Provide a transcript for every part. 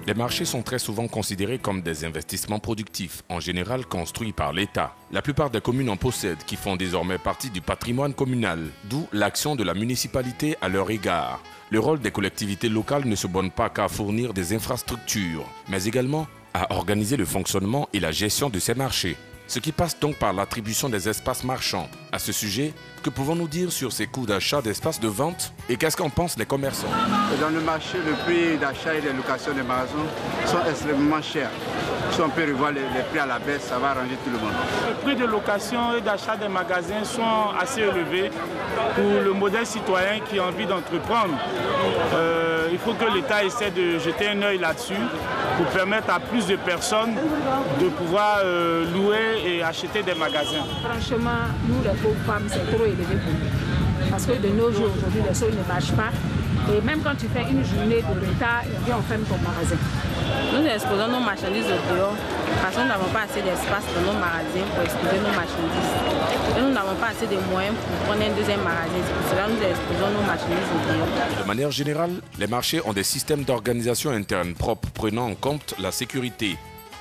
Les marchés sont très souvent considérés comme des investissements productifs, en général construits par l'État. La plupart des communes en possèdent, qui font désormais partie du patrimoine communal, d'où l'action de la municipalité à leur égard. Le rôle des collectivités locales ne se borne pas qu'à fournir des infrastructures, mais également à organiser le fonctionnement et la gestion de ces marchés. Ce qui passe donc par l'attribution des espaces marchands. À ce sujet, que pouvons-nous dire sur ces coûts d'achat d'espaces de vente et qu'est-ce qu'en pensent les commerçants? Dans le marché, le prix d'achat et de location des magasins sont extrêmement chers. Si on peut revoir les prix à la baisse, ça va arranger tout le monde. Les prix de location et d'achat des magasins sont assez élevés pour le modèle citoyen qui a envie d'entreprendre. Il faut que l'État essaie de jeter un œil là-dessus pour permettre à plus de personnes de pouvoir louer et acheter des magasins. Franchement, nous les pauvres femmes, c'est trop élevé pour nous. Parce que de nos jours, aujourd'hui, les choses ne marchent pas. Et même quand tu fais une journée de retard, on ferme ton magasin. Nous exposons nos marchandises au dehors parce que nous n'avons pas assez d'espace dans nos magasins pour exposer nos marchandises. Et nous n'avons pas assez de moyens pour prendre un deuxième magasin. C'est pour cela que nous exposons nos marchandises au dehors. De manière générale, les marchés ont des systèmes d'organisation interne propres prenant en compte la sécurité,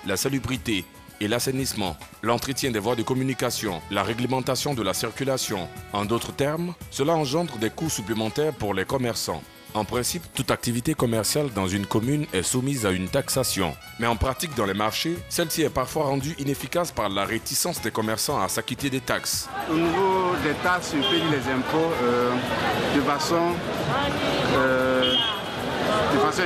la salubrité et l'assainissement, l'entretien des voies de communication, la réglementation de la circulation. En d'autres termes, cela engendre des coûts supplémentaires pour les commerçants. En principe, toute activité commerciale dans une commune est soumise à une taxation. Mais en pratique dans les marchés, celle-ci est parfois rendue inefficace par la réticence des commerçants à s'acquitter des taxes. Au niveau des taxes, ils payent les impôts de façon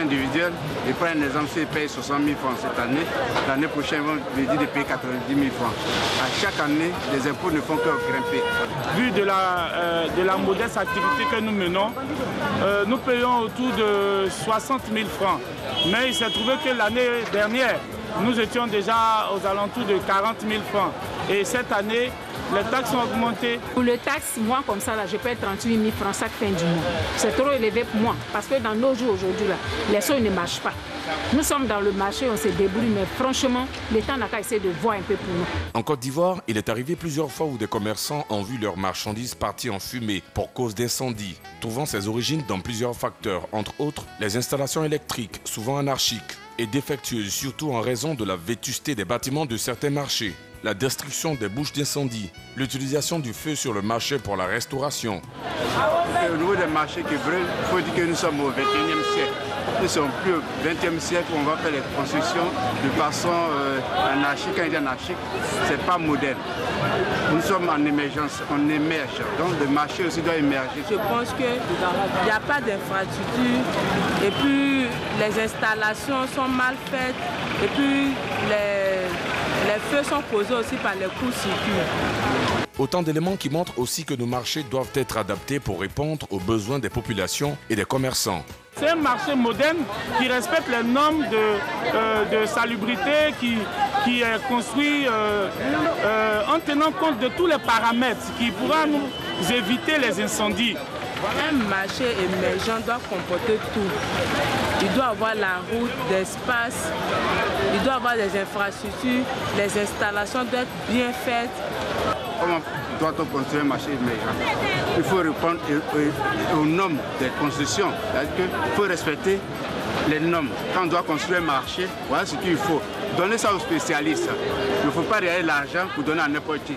individuelle. Je prends un exemple, s'ils payent 60 000 francs cette année, l'année prochaine, ils vont lui dire de payer 90 000 francs. À chaque année, les impôts ne font que grimper. Vu de la modeste activité que nous menons, nous payons autour de 60 000 francs. Mais il s'est trouvé que l'année dernière, nous étions déjà aux alentours de 40 000 francs. Et cette année, les taxes ont augmenté. Pour le taxe, moi comme ça, là, je paie 38 000 francs chaque fin du mois. C'est trop élevé pour moi. Parce que dans nos jours aujourd'hui, là, les choses ne marchent pas. Nous sommes dans le marché, on se débrouille, mais franchement, l'État n'a qu'à essayer de voir un peu pour nous. En Côte d'Ivoire, il est arrivé plusieurs fois où des commerçants ont vu leurs marchandises partir en fumée pour cause d'incendie, trouvant ses origines dans plusieurs facteurs, entre autres les installations électriques, souvent anarchiques, et défectueuses, surtout en raison de la vétusté des bâtiments de certains marchés, la destruction des bouches d'incendie, l'utilisation du feu sur le marché pour la restauration. Au niveau des marchés qui brûlent, il faut dire que nous sommes au XXIe siècle. Nous ne sommes plus au XXe siècle où on va faire les constructions de façon anarchique. Quand il dit anarchique, ce n'est pas moderne. Nous sommes en émergence, on émerge. Donc le marché aussi doit émerger. Je pense qu'il n'y a pas d'infrastructure et puis les installations sont mal faites et puis les feux sont causés aussi par les courts-circuits. Autant d'éléments qui montrent aussi que nos marchés doivent être adaptés pour répondre aux besoins des populations et des commerçants. C'est un marché moderne qui respecte les normes de salubrité, qui est construit en tenant compte de tous les paramètres qui pourront nous éviter les incendies. Un marché émergent doit comporter tout. Il doit avoir la route, l'espace, il doit avoir les infrastructures, les installations doivent être bien faites. Comment doit-on construire un marché émergent? Il faut répondre aux normes des constructions. C'est-à-dire qu'il faut respecter les normes. Quand on doit construire un marché, voilà ce qu'il faut. Donner ça aux spécialistes. Il ne faut pas regarder l'argent pour donner à n'importe qui.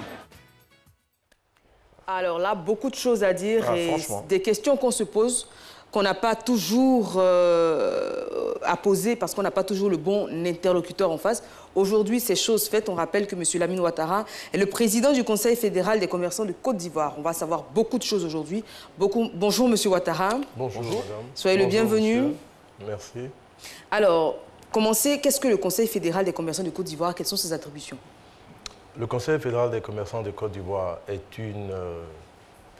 Alors là, beaucoup de choses à dire et franchement. des questions qu'on se pose, qu'on n'a pas toujours à poser parce qu'on n'a pas toujours le bon interlocuteur en face. Aujourd'hui, c'est chose faite. On rappelle que M. Lamine Ouattara est le président du Conseil fédéral des commerçants de Côte d'Ivoire. On va savoir beaucoup de choses aujourd'hui. Bonjour, M. Ouattara. Bonjour, madame. Soyez le bienvenu. Monsieur. Merci. Alors, commencez. Qu'est-ce que le Conseil fédéral des commerçants de Côte d'Ivoire? Quelles sont ses attributions? Le Conseil fédéral des commerçants de Côte d'Ivoire est une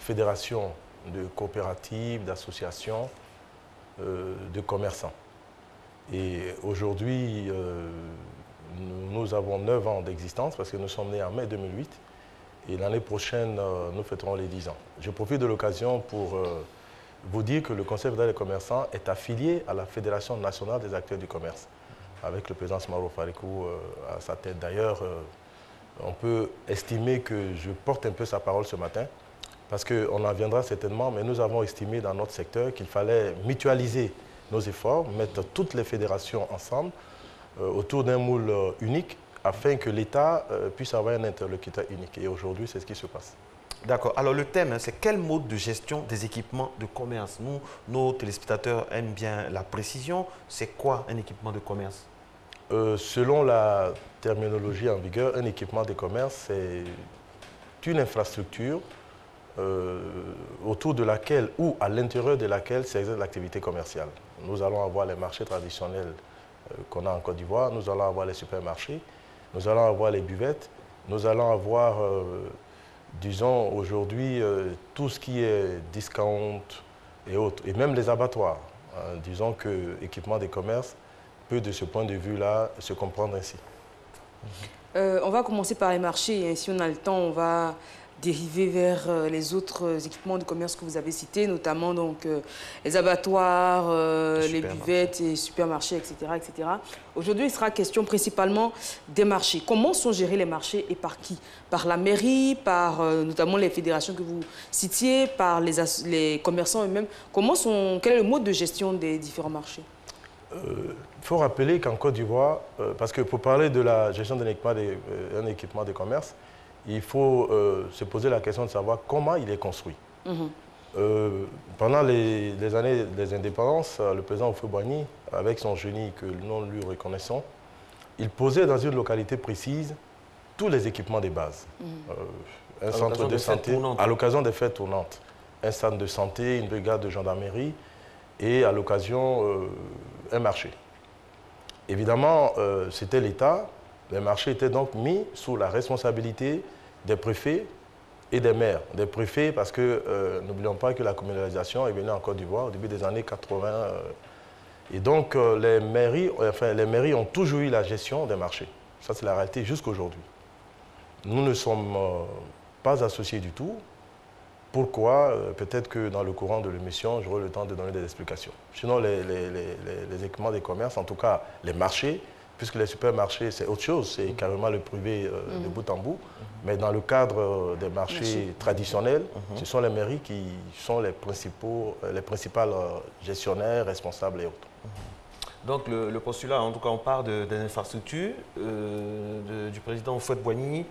fédération de coopératives, d'associations, de commerçants. Et aujourd'hui, nous avons 9 ans d'existence parce que nous sommes nés en mai 2008. Et l'année prochaine, nous fêterons les 10 ans. Je profite de l'occasion pour vous dire que le Conseil fédéral des commerçants est affilié à la Fédération nationale des acteurs du commerce, avec le président Smaro Farikou à sa tête. D'ailleurs, on peut estimer que je porte un peu sa parole ce matin, parce qu'on en viendra certainement, mais nous avons estimé dans notre secteur qu'il fallait mutualiser nos efforts, mettre toutes les fédérations ensemble autour d'un moule unique afin que l'État puisse avoir un interlocuteur unique. Et aujourd'hui, c'est ce qui se passe. D'accord. Alors le thème, c'est quel mode de gestion des équipements de commerce? Nous, nos téléspectateurs aiment bien la précision. C'est quoi un équipement de commerce? Selon la terminologie en vigueur, un équipement de commerce, c'est une infrastructure autour de laquelle ou à l'intérieur de laquelle s'exerce l'activité commerciale. Nous allons avoir les marchés traditionnels qu'on a en Côte d'Ivoire, nous allons avoir les supermarchés, nous allons avoir les buvettes, nous allons avoir, disons aujourd'hui, tout ce qui est discount et autres, et même les abattoirs. Disons que l'équipement des commerces peut de ce point de vue-là se comprendre ainsi. On va commencer par les marchés et si on a le temps, on va dériver vers les autres équipements de commerce que vous avez cités, notamment donc, les abattoirs, les buvettes et supermarchés, etc. etc. Aujourd'hui, il sera question principalement des marchés. Comment sont gérés les marchés et par qui? Par la mairie, par notamment les fédérations que vous citiez, par les commerçants eux-mêmes. Quel est le mode de gestion des différents marchés? Il faut rappeler qu'en Côte d'Ivoire, parce que pour parler de la gestion d'un équipement de commerce, il faut se poser la question de savoir comment il est construit. Pendant les années des indépendances, le président Houphouët-Boigny, avec son génie que nous lui reconnaissons, il posait dans une localité précise tous les équipements de base. Un centre de santé, à l'occasion des fêtes tournantes, un centre de santé, une brigade de gendarmerie et à l'occasion un marché. Évidemment, c'était l'État. Les marchés étaient donc mis sous la responsabilité des préfets et des maires. Des préfets parce que n'oublions pas que la communalisation est venue en Côte d'Ivoire au début des années 80. Et donc les mairies ont toujours eu la gestion des marchés. Ça c'est la réalité jusqu'aujourd'hui. Nous ne sommes pas associés du tout. Pourquoi? Peut-être que dans le courant de l'émission, j'aurai le temps de donner des explications. Sinon, les équipements des commerces, en tout cas les marchés, puisque les supermarchés, c'est autre chose, c'est carrément le privé de bout en bout. Mais dans le cadre des marchés traditionnels, ce sont les mairies qui sont les principales gestionnaires, responsables et autres. Donc le postulat, en tout cas on parle des infrastructures du président Houphouët-Boigny,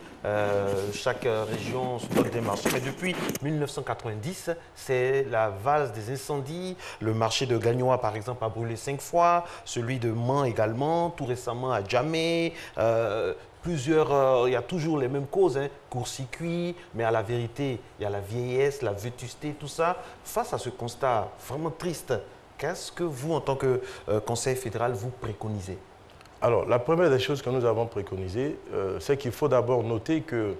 chaque région se donne des marchés, mais depuis 1990, c'est la valse des incendies, le marché de Gagnoa par exemple a brûlé 5 fois, celui de Mans également, tout récemment à Djamé, il y a toujours les mêmes causes, hein, court-circuit, mais à la vérité, il y a la vieillesse, la vétusté, tout ça. Face à ce constat vraiment triste, qu'est-ce que vous, en tant que Conseil fédéral, vous préconisez? Alors, la première des choses que nous avons préconisées, c'est qu'il faut d'abord noter que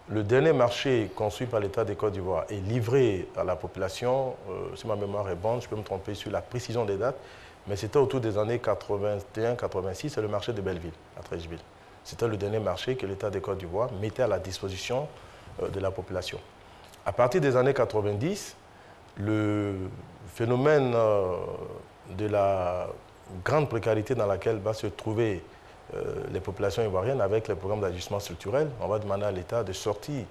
le dernier marché construit par l'État de Côte d'Ivoire est livré à la population, si ma mémoire est bonne, je peux me tromper sur la précision des dates, mais c'était autour des années 81-86, c'est le marché de Belleville, à Treichville. C'était le dernier marché que l'État de Côte d'Ivoire mettait à la disposition de la population. À partir des années 90, le phénomène de la grande précarité dans laquelle va se trouver les populations ivoiriennes avec les programmes d'ajustement structurel, on va demander à l'État de sortir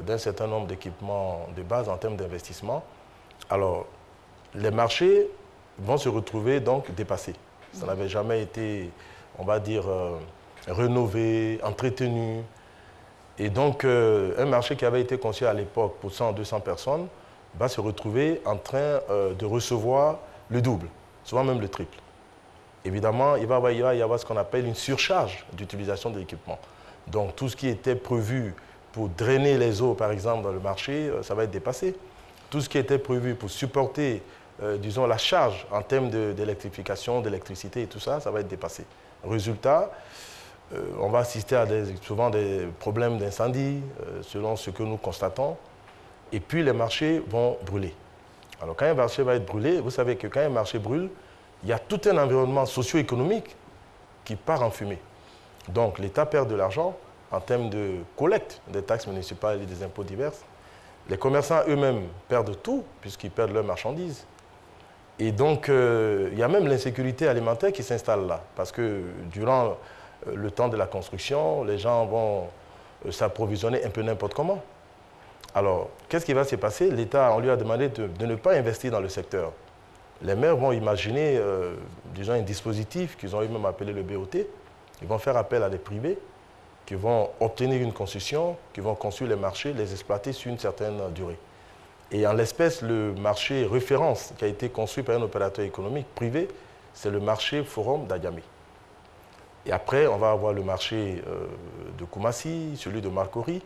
d'un certain nombre d'équipements de base en termes d'investissement. Alors, les marchés vont se retrouver donc dépassés. Ça n'avait jamais été, on va dire, rénové, entretenu. Et donc, un marché qui avait été conçu à l'époque pour 100 200 personnes va se retrouver en train de recevoir le double, souvent même le triple. Évidemment, il va y avoir ce qu'on appelle une surcharge d'utilisation de l'équipement. Donc, tout ce qui était prévu pour drainer les eaux, par exemple, dans le marché, ça va être dépassé. Tout ce qui était prévu pour supporter, disons, la charge en termes d'électrification, d'électricité et tout ça, ça va être dépassé. Résultat, on va assister à souvent des problèmes d'incendie, selon ce que nous constatons. Et puis les marchés vont brûler. Alors quand un marché va être brûlé, vous savez que quand un marché brûle, il y a tout un environnement socio-économique qui part en fumée. Donc l'État perd de l'argent en termes de collecte des taxes municipales et des impôts divers. Les commerçants eux-mêmes perdent tout puisqu'ils perdent leurs marchandises. Et donc il y a même l'insécurité alimentaire qui s'installe là. Parce que durant le temps de la construction, les gens vont s'approvisionner un peu n'importe comment. Alors, qu'est-ce qui va se passer? L'État, on lui a demandé de ne pas investir dans le secteur les maires vont imaginer, disons, un dispositif qu'ils ont eux-mêmes appelé le BOT. Ils vont faire appel à des privés qui vont obtenir une concession, qui vont construire les marchés, les exploiter sur une certaine durée. Et en l'espèce, le marché référence qui a été construit par un opérateur économique privé, c'est le marché Forum d'Adjamé. Et après, on va avoir le marché de Koumassi, celui de Marcory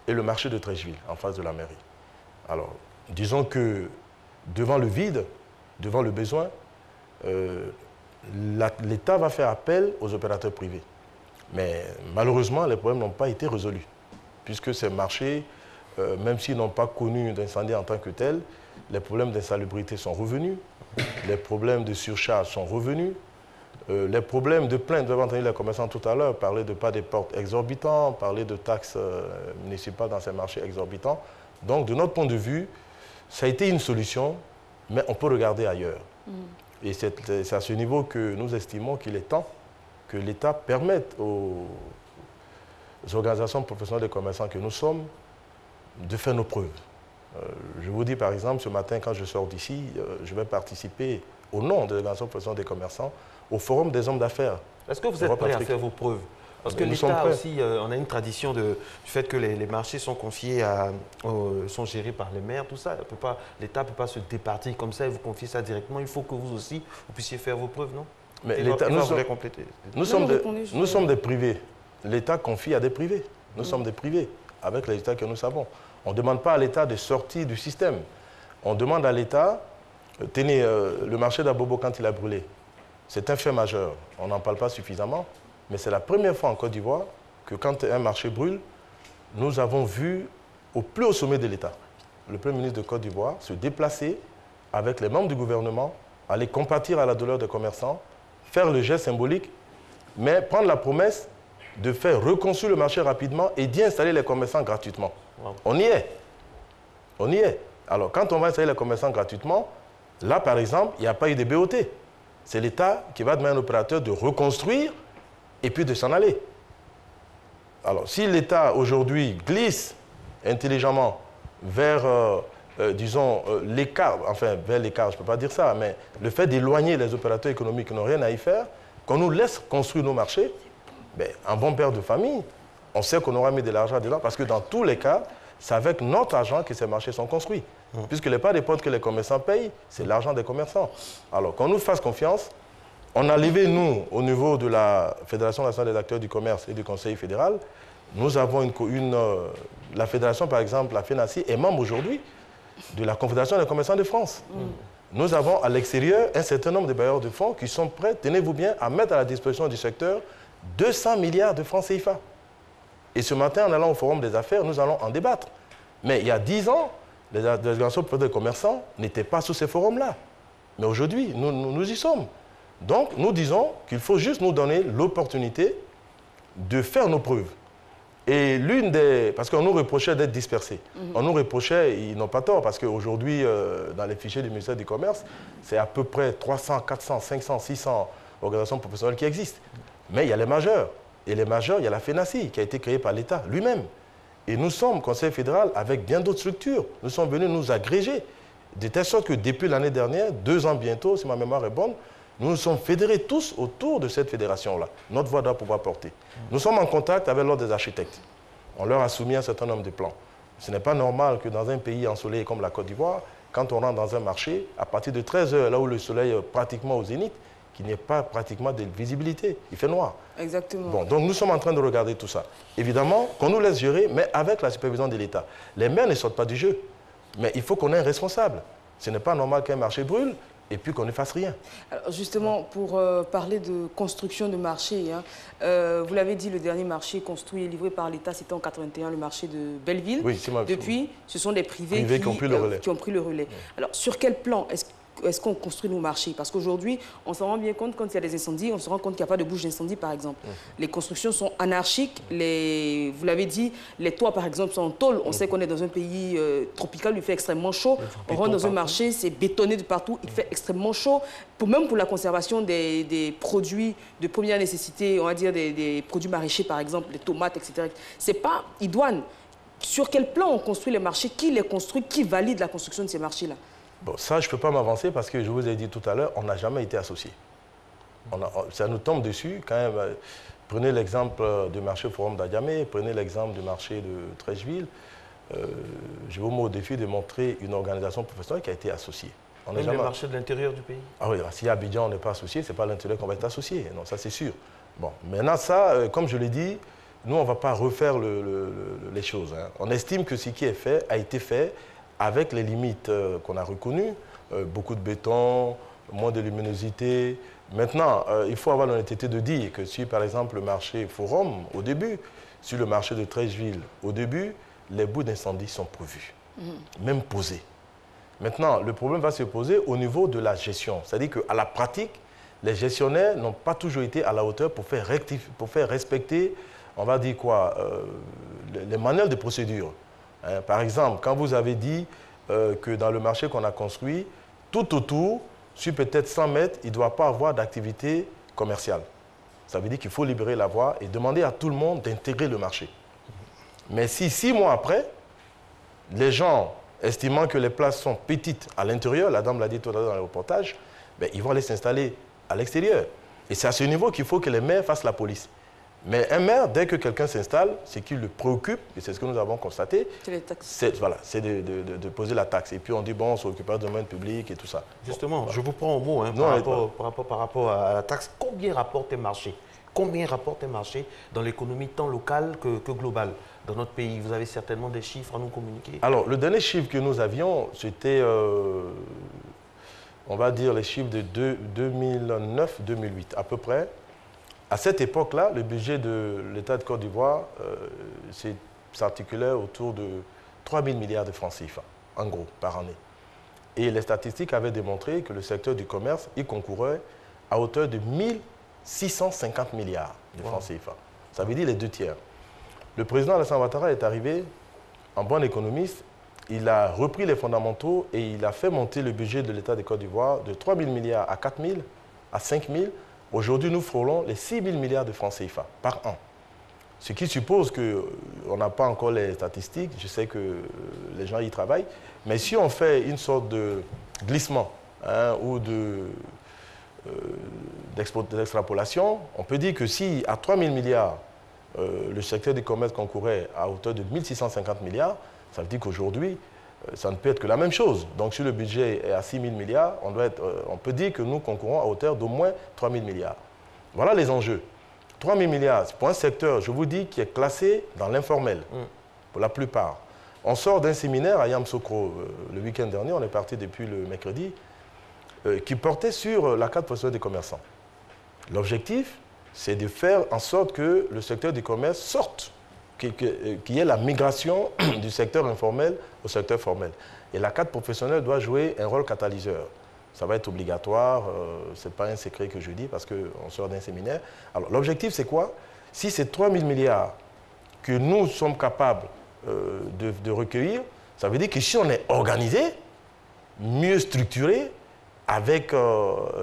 et le marché de Trècheville, en face de la mairie. Alors, disons que devant le vide, devant le besoin, l'État va faire appel aux opérateurs privés. Mais malheureusement, les problèmes n'ont pas été résolus, puisque ces marchés, même s'ils n'ont pas connu d'incendie en tant que tel, les problèmes d'insalubrité sont revenus, les problèmes de surcharge sont revenus, les problèmes de plainte, vous avez entendu les commerçants tout à l'heure parler de pas des portes exorbitants, parler de taxes municipales dans ces marchés exorbitants. Donc, de notre point de vue, ça a été une solution, mais on peut regarder ailleurs. Et c'est à ce niveau que nous estimons qu'il est temps que l'État permette aux organisations professionnelles des commerçants que nous sommes de faire nos preuves. Je vous dis par exemple, ce matin, quand je sors d'ici, je vais participer au nom des organisations professionnelles des commerçants au Forum des hommes d'affaires. Est-ce que vous êtes prêt à faire vos preuves? Parce que l'État aussi, on a une tradition du fait que les marchés sont confiés sont gérés par les maires, tout ça. L'État ne peut pas se départir comme ça et vous confier ça directement. Il faut que vous aussi, vous puissiez faire vos preuves, non? Mais l'État, nous sommes des privés. L'État confie à des privés. Nous sommes des privés, avec les États que nous savons. On ne demande pas à l'État de sortir du système. On demande à l'État, tenez, le marché d'Abobo quand il a brûlé, c'est un fait majeur. On n'en parle pas suffisamment, mais c'est la première fois en Côte d'Ivoire que quand un marché brûle, nous avons vu au plus haut sommet de l'État, le Premier ministre de Côte d'Ivoire se déplacer avec les membres du gouvernement, aller compatir à la douleur des commerçants, faire le geste symbolique, mais prendre la promesse de faire reconstruire le marché rapidement et d'y installer les commerçants gratuitement. Wow. On y est. On y est. Alors, quand on va installer les commerçants gratuitement, là, par exemple, il n'y a pas eu de BOT. C'est l'État qui va demander à un opérateur de reconstruire et puis de s'en aller. Alors, si l'État, aujourd'hui, glisse intelligemment vers, disons, l'écart, enfin, vers l'écart, je ne peux pas dire ça, mais le fait d'éloigner les opérateurs économiques qui n'ont rien à y faire, qu'on nous laisse construire nos marchés, ben, un bon père de famille, on sait qu'on aura mis de l'argent dedans parce que dans tous les cas, c'est avec notre argent que ces marchés sont construits. Puisque les pas des potes que les commerçants payent, c'est l'argent des commerçants. Alors, qu'on nous fasse confiance, on a levé, nous, au niveau de la Fédération nationale des acteurs du commerce et du Conseil fédéral, nous avons la fédération, par exemple, la FENACI, est membre aujourd'hui de la Confédération des commerçants de France. Nous avons à l'extérieur un certain nombre de bailleurs de fonds qui sont prêts, tenez-vous bien, à mettre à la disposition du secteur 200 milliards de francs CFA. Et ce matin, en allant au Forum des affaires, nous allons en débattre. Mais il y a 10 ans, les organisations de commerçants n'étaient pas sous ces forums-là. Mais aujourd'hui, nous y sommes. Donc, nous disons qu'il faut juste nous donner l'opportunité de faire nos preuves. Et parce qu'on nous reprochait d'être dispersés. On nous reprochait, ils n'ont pas tort, parce qu'aujourd'hui, dans les fichiers du ministère du Commerce, c'est à peu près 300, 400, 500, 600 organisations professionnelles qui existent. Mais il y a les majeurs. Et les majeurs, il y a la FENACI qui a été créée par l'État lui-même. Et nous sommes, Conseil fédéral, avec bien d'autres structures. Nous sommes venus nous agréger. De telle sorte que depuis l'année dernière, 2 ans bientôt, si ma mémoire est bonne, nous nous sommes fédérés tous autour de cette fédération-là. Notre voix doit pouvoir porter. Nous sommes en contact avec l'ordre des architectes. On leur a soumis un certain nombre de plans. Ce n'est pas normal que dans un pays ensoleillé comme la Côte d'Ivoire, quand on rentre dans un marché, à partir de 13 h, là où le soleil est pratiquement au zénith, qu'il n'y ait pas pratiquement de visibilité. Il fait noir. Exactement. Bon, donc nous sommes en train de regarder tout ça. Évidemment, qu'on nous laisse gérer, mais avec la supervision de l'État. Les maires ne sortent pas du jeu. Mais il faut qu'on ait un responsable. Ce n'est pas normal qu'un marché brûle et puis qu'on ne fasse rien. Alors justement, pour parler de construction de marché, hein, vous l'avez dit, le dernier marché construit et livré par l'État, c'était en 81, le marché de Belleville. Oui, c'est Depuis, ce sont des privés qui ont pris le relais. Oui. Alors, sur quel plan est-ce qu'on construit nos marchés? Parce qu'aujourd'hui, on s'en rend bien compte quand il y a des incendies, on se rend compte qu'il n'y a pas de bouche d'incendie, par exemple. Les constructions sont anarchiques. Vous l'avez dit, les toits, par exemple, sont en tôle. On sait qu'on est dans un pays tropical, il fait extrêmement chaud. On rentre dans un marché, c'est bétonné de partout, il fait extrêmement chaud. Même pour la conservation des produits de première nécessité, on va dire des produits maraîchers, par exemple, les tomates, etc. C'est pas idoine. Sur quel plan on construit les marchés? Qui les construit? Qui valide la construction de ces marchés-là? Bon, ça, je ne peux pas m'avancer parce que je vous ai dit tout à l'heure, on n'a jamais été associés. Ça nous tombe dessus quand même. Prenez l'exemple du marché Forum d'Adjamé, prenez l'exemple du marché de Treichville. Je vous mets au défi de montrer une organisation professionnelle qui a été associée. Même le marché de l'intérieur du pays? Ah oui, si à Abidjan on n'est pas associé, ce n'est pas à l'intérieur qu'on va être associé. Non, ça c'est sûr. Bon, maintenant ça, comme je l'ai dit, nous on ne va pas refaire les choses. Hein. On estime que ce qui est fait a été fait avec les limites qu'on a reconnues. Beaucoup de béton, moins de luminosité. Maintenant, il faut avoir l'honnêteté de dire que si par exemple le marché Forum, au début, sur le marché de Treichville, au début, les bouts d'incendie sont prévus, même posés. Maintenant, le problème va se poser au niveau de la gestion. C'est-à-dire qu'à la pratique, les gestionnaires n'ont pas toujours été à la hauteur pour faire respecter, on va dire quoi, les manuels de procédure. Hein, par exemple, quand vous avez dit que dans le marché qu'on a construit, tout autour, sur peut-être 100 mètres, il ne doit pas avoir d'activité commerciale. Ça veut dire qu'il faut libérer la voie et demander à tout le monde d'intégrer le marché. Mais si 6 mois après, les gens, estimant que les places sont petites à l'intérieur, la dame l'a dit tout à l'heure dans le reportage, ben, ils vont aller s'installer à l'extérieur. Et c'est à ce niveau qu'il faut que les maires fassent la police. Mais un maire, dès que quelqu'un s'installe, ce qui le préoccupe, et c'est ce que nous avons constaté, c'est de poser la taxe. Et puis on dit, bon, on s'occupe du domaine public et tout ça. Justement, bon, je vous prends au mot hein, par rapport à la taxe. Combien rapporte un marché? Combien rapporte un marché dans l'économie tant locale que globale dans notre pays? Vous avez certainement des chiffres à nous communiquer? Alors, le dernier chiffre que nous avions, c'était, on va dire, les chiffres de 2009-2008, à peu près. À cette époque-là, le budget de l'État de Côte d'Ivoire s'articulait autour de 3 000 milliards de francs CFA, en gros, par année. Et les statistiques avaient démontré que le secteur du commerce y concourait à hauteur de 650 milliards de francs CFA. Ça veut dire les 2 tiers. Le président Alassane Ouattara est arrivé en bon économiste. Il a repris les fondamentaux et il a fait monter le budget de l'État de Côte d'Ivoire de 3 000 milliards à 4 000, à 5 000. Aujourd'hui, nous frôlons les 6 000 milliards de francs CFA par an. Ce qui suppose qu'on n'a pas encore les statistiques. Je sais que les gens y travaillent. Mais si on fait une sorte de glissement hein, ou d'extrapolation, on peut dire que si à 3 000 milliards, le secteur du commerce concourait à hauteur de 1 650 milliards, ça veut dire qu'aujourd'hui, ça ne peut être que la même chose. Donc, si le budget est à 6 000 milliards, on peut dire que nous concourons à hauteur d'au moins 3 000 milliards. Voilà les enjeux. 3 000 milliards, c'est pour un secteur, je vous dis, qui est classé dans l'informel, pour la plupart. On sort d'un séminaire à Yamoussoukro le week-end dernier, on est parti depuis le mercredi, qui portait sur la carte professionnelle des commerçants. L'objectif, c'est de faire en sorte que le secteur du commerce sorte, qu'il y ait la migration du secteur informel au secteur formel. Et la carte professionnelle doit jouer un rôle catalyseur. Ça va être obligatoire, ce n'est pas un secret que je dis parce qu'on sort d'un séminaire. Alors l'objectif c'est quoi? Si c'est 3 000 milliards que nous sommes capables de recueillir, ça veut dire que si on est organisé, mieux structuré, avec,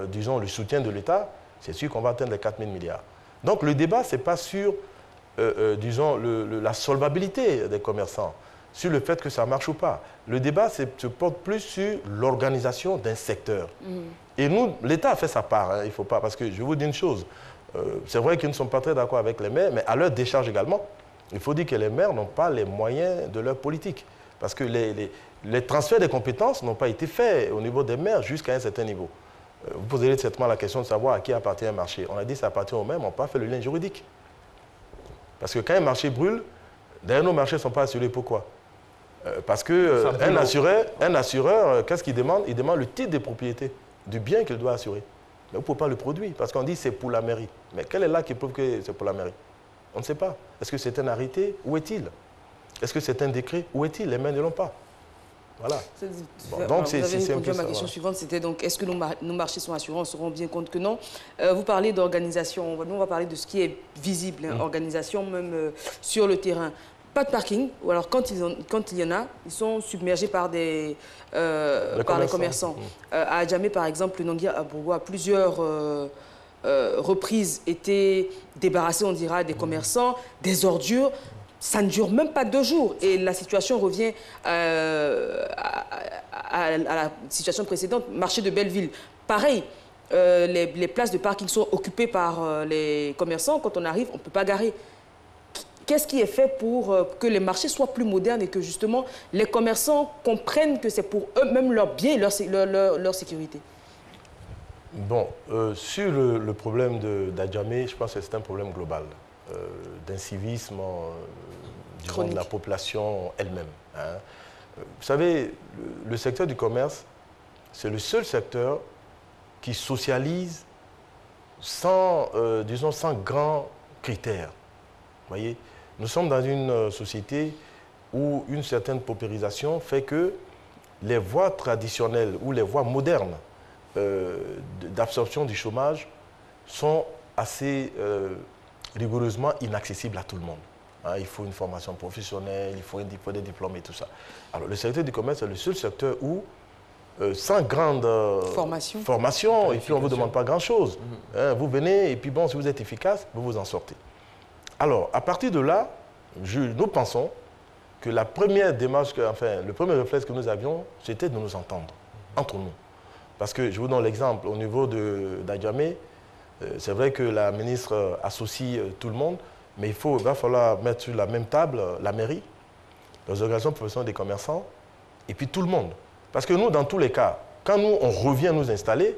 disons, le soutien de l'État, c'est sûr qu'on va atteindre les 4 000 milliards. Donc le débat, ce n'est pas sur, disons, la solvabilité des commerçants, sur le fait que ça marche ou pas. Le débat se porte plus sur l'organisation d'un secteur. Et nous, l'État a fait sa part, hein, il ne faut pas, parce que je vous dis une chose, c'est vrai qu'ils ne sont pas très d'accord avec les maires, mais à leur décharge également, il faut dire que les maires n'ont pas les moyens de leur politique. Parce que les transferts de compétences n'ont pas été faits au niveau des maires jusqu'à un certain niveau. Vous posez certainement la question de savoir à qui appartient un marché. On a dit que ça appartient aux maires, mais on n'a pas fait le lien juridique. Parce que quand un marché brûle, d'ailleurs nos marchés ne sont pas assurés. Pourquoi? Parce qu'un assureur, qu'est-ce qu'il demande? Il demande le titre de propriété du bien qu'il doit assurer. Mais vous ne pouvez pas le produire, parce qu'on dit que c'est pour la mairie. Mais quel est là qui prouve que c'est pour la mairie? On ne sait pas. Est-ce que c'est un arrêté? Où est-il? Est-ce que c'est un décret? Où est-il? Les maires ne l'ont pas. Voilà. Bon, donc c'est un peu ça. Ma question suivante, c'était donc, est-ce que nos marchés sont assurés? On se rend bien compte que non. Vous parlez d'organisation. Nous, on va parler de ce qui est visible, hein, organisation même sur le terrain. Pas de parking, ou alors quand il y en a, ils sont submergés par les commerçants. À Adjamé, par exemple, le Nongui à Bourgois, à plusieurs reprises, était débarrassé, on dira, des commerçants, des ordures. ça ne dure même pas 2 jours. Et la situation revient à la situation précédente, marché de Belleville. Pareil, les places de parking sont occupées par les commerçants. Quand on arrive, on ne peut pas garer. Qu'est-ce qui est fait pour que les marchés soient plus modernes et que justement les commerçants comprennent que c'est pour eux-mêmes leur bien et leur sécurité? Bon, sur le problème d'Adjamé, je pense que c'est un problème global, d'incivisme, disons, de la population elle-même. Hein. Vous savez, le secteur du commerce, c'est le seul secteur qui socialise sans, disons, sans grands critères. Vous voyez, nous sommes dans une société où une certaine paupérisation fait que les voies traditionnelles ou les voies modernes d'absorption du chômage sont assez rigoureusement inaccessibles à tout le monde. Hein, il faut une formation professionnelle, il faut des diplômes et tout ça. Alors le secteur du commerce est le seul secteur où, sans grande formation et puis on ne vous demande pas grand-chose. Hein, vous venez et puis bon, si vous êtes efficace, vous vous en sortez. Alors, à partir de là, nous pensons que la première démarche, enfin, le premier réflexe que nous avions, c'était de nous entendre, entre nous. Parce que, je vous donne l'exemple, au niveau d'Adjamé, c'est vrai que la ministre associe tout le monde, mais il va falloir mettre sur la même table la mairie, les organisations professionnelles des commerçants, et puis tout le monde. Parce que nous, dans tous les cas, quand nous, on revient nous installer,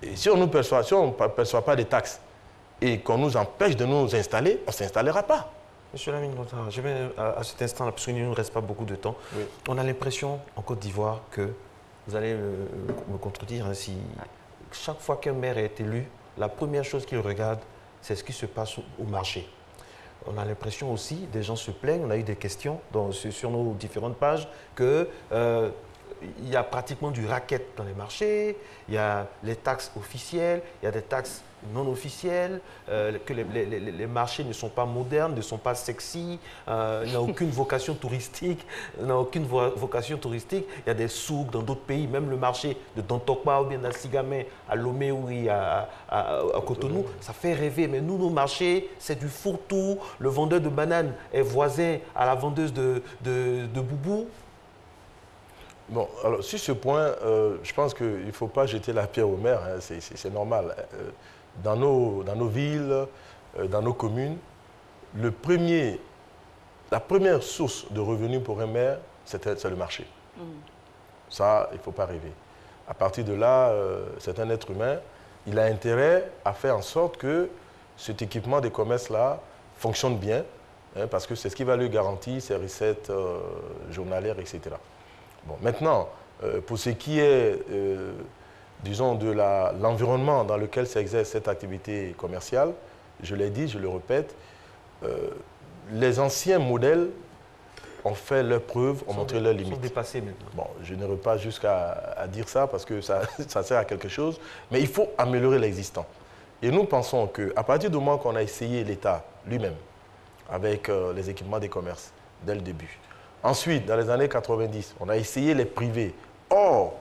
et si on ne perçoit pas des taxes, et qu'on nous empêche de nous installer, on ne s'installera pas. Monsieur Lamine Ouattara, je vais à cet instant-là, parce qu'il ne nous reste pas beaucoup de temps, oui. On a l'impression en Côte d'Ivoire que, vous allez me contredire, hein, si chaque fois qu'un maire est élu, la première chose qu'il regarde, c'est ce qui se passe au marché. On a l'impression aussi, des gens se plaignent, on a eu des questions sur nos différentes pages, que il y a pratiquement du racket dans les marchés, il y a les taxes officielles, il y a des taxes non officielles, que les marchés ne sont pas modernes, ne sont pas sexy, il n'y a aucune vocation touristique, il y a des souks dans d'autres pays, même le marché de Dantokpa ou bien d'Assigamé à Lomé ou à Cotonou, ça fait rêver. Mais nous, nos marchés, c'est du fourre-tout, le vendeur de bananes est voisin à la vendeuse de boubou. Bon, alors sur ce point, je pense qu'il ne faut pas jeter la pierre au maire, hein, c'est normal. Dans nos villes, dans nos communes, la première source de revenus pour un maire, c'est le marché. Ça, il ne faut pas rêver. À partir de là, c'est un être humain, il a intérêt à faire en sorte que cet équipement des commerces-là fonctionne bien, hein, parce que c'est ce qui va lui garantir ses recettes journalières, etc. Bon, maintenant, pour ce qui est, disons, de l'environnement dans lequel s'exerce cette activité commerciale, je l'ai dit, je le répète, les anciens modèles ont fait leurs preuves, ont montré leurs limites. Ils sont dépassés maintenant. Bon, je n'irai pas jusqu'à dire ça parce que ça sert à quelque chose, mais il faut améliorer l'existant. Et nous pensons qu'à partir du moment qu'on a essayé l'État lui-même, avec les équipements des commerces, dès le début, ensuite, dans les années 90, on a essayé les privés hors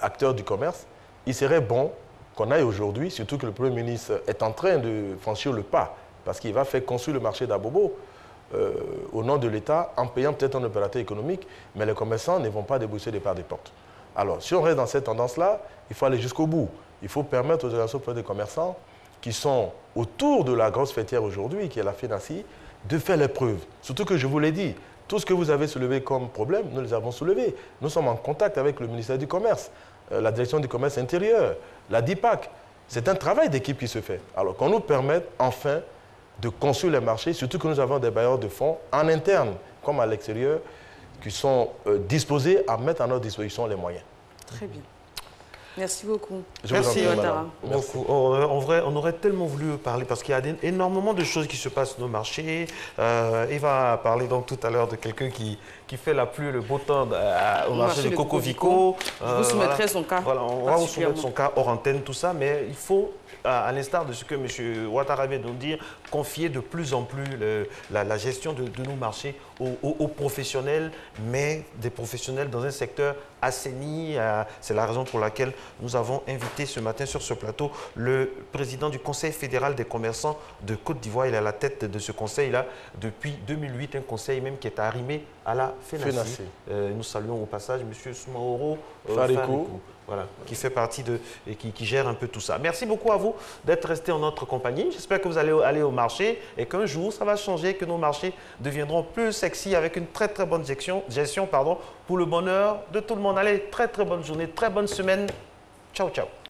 acteurs du commerce. Il serait bon qu'on aille aujourd'hui, surtout que le Premier ministre est en train de franchir le pas, parce qu'il va faire construire le marché d'Abobo au nom de l'État, en payant peut-être un opérateur économique, mais les commerçants ne vont pas débourser des parts des portes. Alors, si on reste dans cette tendance-là, il faut aller jusqu'au bout. Il faut permettre aux organisations des commerçants qui sont autour de la grosse fêtière aujourd'hui, qui est la FENACI, de faire les preuves. Surtout que je vous l'ai dit, tout ce que vous avez soulevé comme problème, nous les avons soulevés. Nous sommes en contact avec le ministère du Commerce, la direction du commerce intérieur, la DIPAC. C'est un travail d'équipe qui se fait. Alors qu'on nous permette enfin de construire les marchés, surtout que nous avons des bailleurs de fonds en interne comme à l'extérieur qui sont disposés à mettre à notre disposition les moyens. Très bien. Merci beaucoup. Merci, Ouattara. Beaucoup. En vrai, on aurait tellement voulu parler parce qu'il y a énormément de choses qui se passent dans nos marchés. Il va parler donc tout à l'heure de quelqu'un qui qui fait la pluie, le beau temps au marché de Coco Vico. Je vous soumettrai son cas. Voilà, on va vous soumettre son cas hors antenne, tout ça, mais il faut, à l'instar de ce que M. Ouattara vient de nous dire, confier de plus en plus la gestion de nos marchés aux professionnels, mais des professionnels dans un secteur assaini. C'est la raison pour laquelle nous avons invité ce matin sur ce plateau le président du Conseil fédéral des commerçants de Côte d'Ivoire. Il est à la tête de ce conseil-là depuis 2008, un conseil même qui est arrimé à la FENACI. Nous saluons au passage M. Soumaoro Farikou. Voilà, qui fait partie et qui gère un peu tout ça. Merci beaucoup à vous d'être restés en notre compagnie. J'espère que vous allez aller au marché et qu'un jour, ça va changer, que nos marchés deviendront plus sexy avec une très bonne gestion pour le bonheur de tout le monde. Allez, très bonne journée, très bonne semaine. Ciao, ciao.